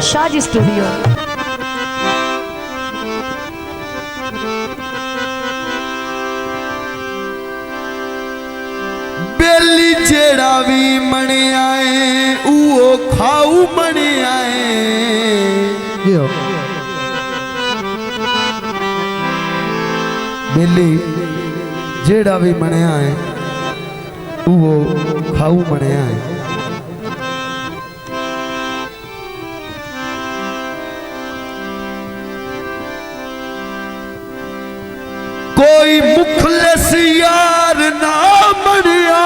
Shahaji studio. बेली जेड़ा भी मने आए वो खाऊ मने आए। बेली जेड़ा भी मने आए वो खाऊ मने आए। कोई मुखलिस यार ना मरिया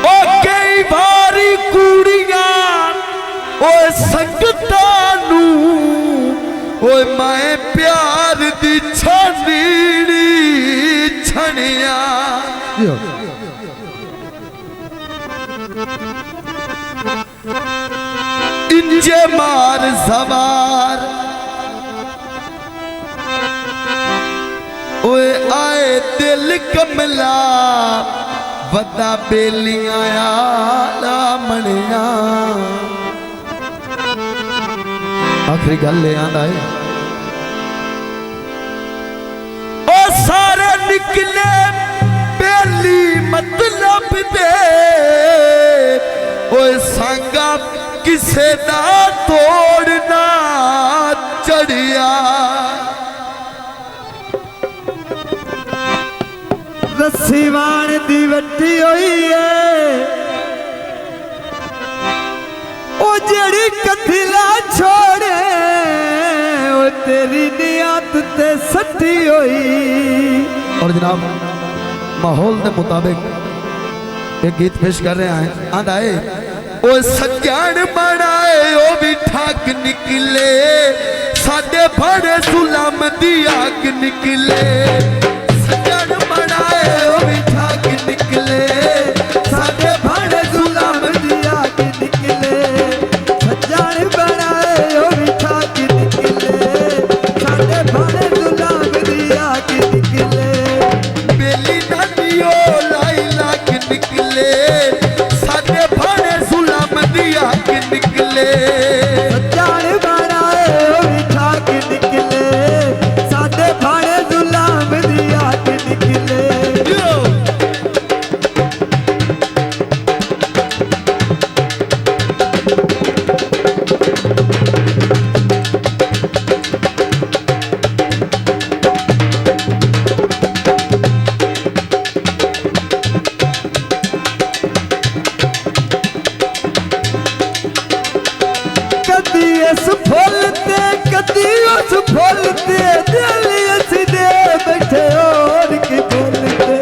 ओ कई बारी कुड़ियां ओ संगता नू ओ मैं प्यार दी छानीड़ी छनिया। इंजे मार सवार ओए आए दिल कमला वदा बेलियां आला मनिया। आखिरी गल ले आंदा है ओ सारे निकले बेली मतलब दे ओए संगा किसे दा तोड़ना चढ़िया। रस्सी वाण दी वट्टी होई है ओ जेड़ी कथिला छोड़े ओ तेरी नियत ते सट्टी होई। और जनाब माहौल के मुताबिक एक गीत पेश कर रहे हैं। आंदा है ओ सज्जन बनाए ओ भी ठाक निकले साडे बड़े सुलम दी आग निकले। सज्जन बनाए ओ भी ठाक निकले साडे बड़े सुलम दी आग निकले। सज्जन बनाए ओ भी ठाक निकले साडे बड़े सुलम दी आग निकले। बेली नदियो लाई लाग निकले साडे बड़े निकले। सज्जन बनाए ओ भी ठाक निकले साडे भाणे गुलाम दी आग निकले। इस फुल ते कदी उस फुल ते दिल असी दे बैठे और की फुल ते।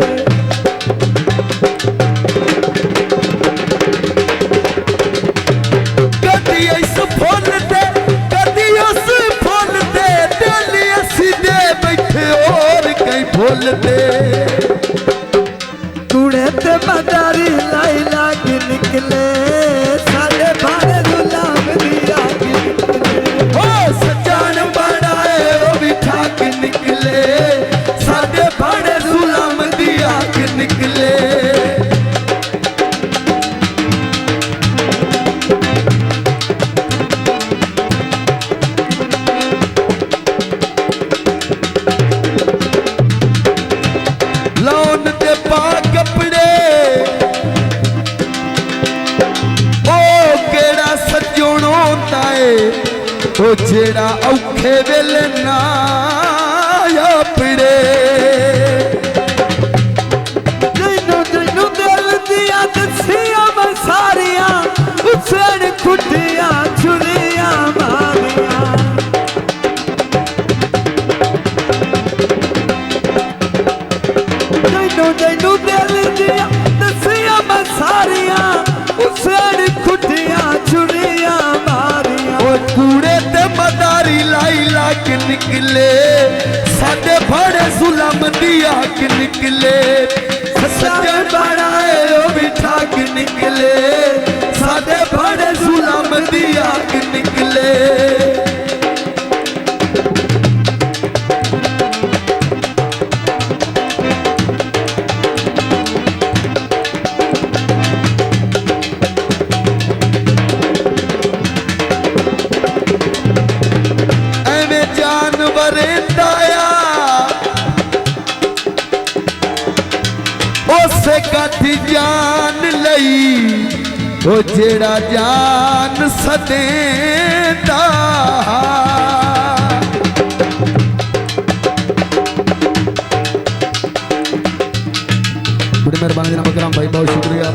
कदी इस फुल ते कदी उस फुल ते दिल असी दे बैठे और कई फुल ते। कूड़े ते मदारी लाई लाग निकले सारे भाड़े गुलाम दी आग। सज्जन बनाए ओ भी ठाक निकले साडे भाड़े गुलाम दी आग निकले। लौन दे पा कपड़े ओ केड़ा सज्जन होंदा है ओ जेड़ा औखे वेले ना अपड़े। जैनू जैनू दिल दिया दसिया मैं सारिया उछड़ खुटिया छुरिया मारिया। जैनू जैनू दिल दिया दसिया मैं सारिया उछड़ खुटिया छुरिया मारिया। ओ कूड़े ते मदारी लाई लाग निकले साडे बड़े जुलम दी आग निकले। सज्जन बनाए ओ भी ठाक निकले साडे बड़े जुलम दी आग निकले। उसे काठी जान लई ओ जेड़ा जान सदेंदा बड़ी मेहरबानी जनाब कराम भाई, बहुत शुक्रिया।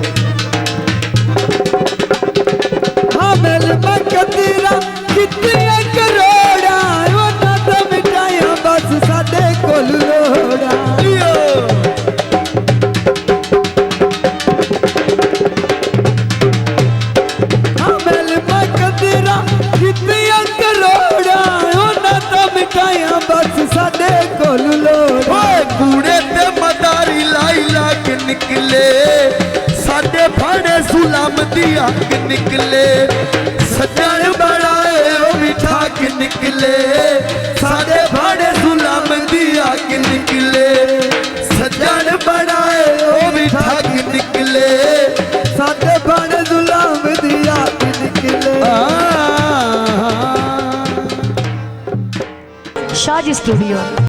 हाँ मेल मकदीरा कितने करोड़ा वो ना तो मिटाया बस साडे कोल लोड़ा। हाँ मेल मकदीरा कितने करोड़ा वो ना तो मिटाया बस साडे कोल लोड़ा। कूड़े ते मदारी लाई ला के निकले साडे फाड़े सुलाम दी अग निकले सजन बनाए ओ बिठा के निकले साडे फाड़े सुलाम दी अग निकले सजन बनाए ओ बिठा के निकले साडे फाड़े सुलाम दी अग निकले। शादी स्टूडियो।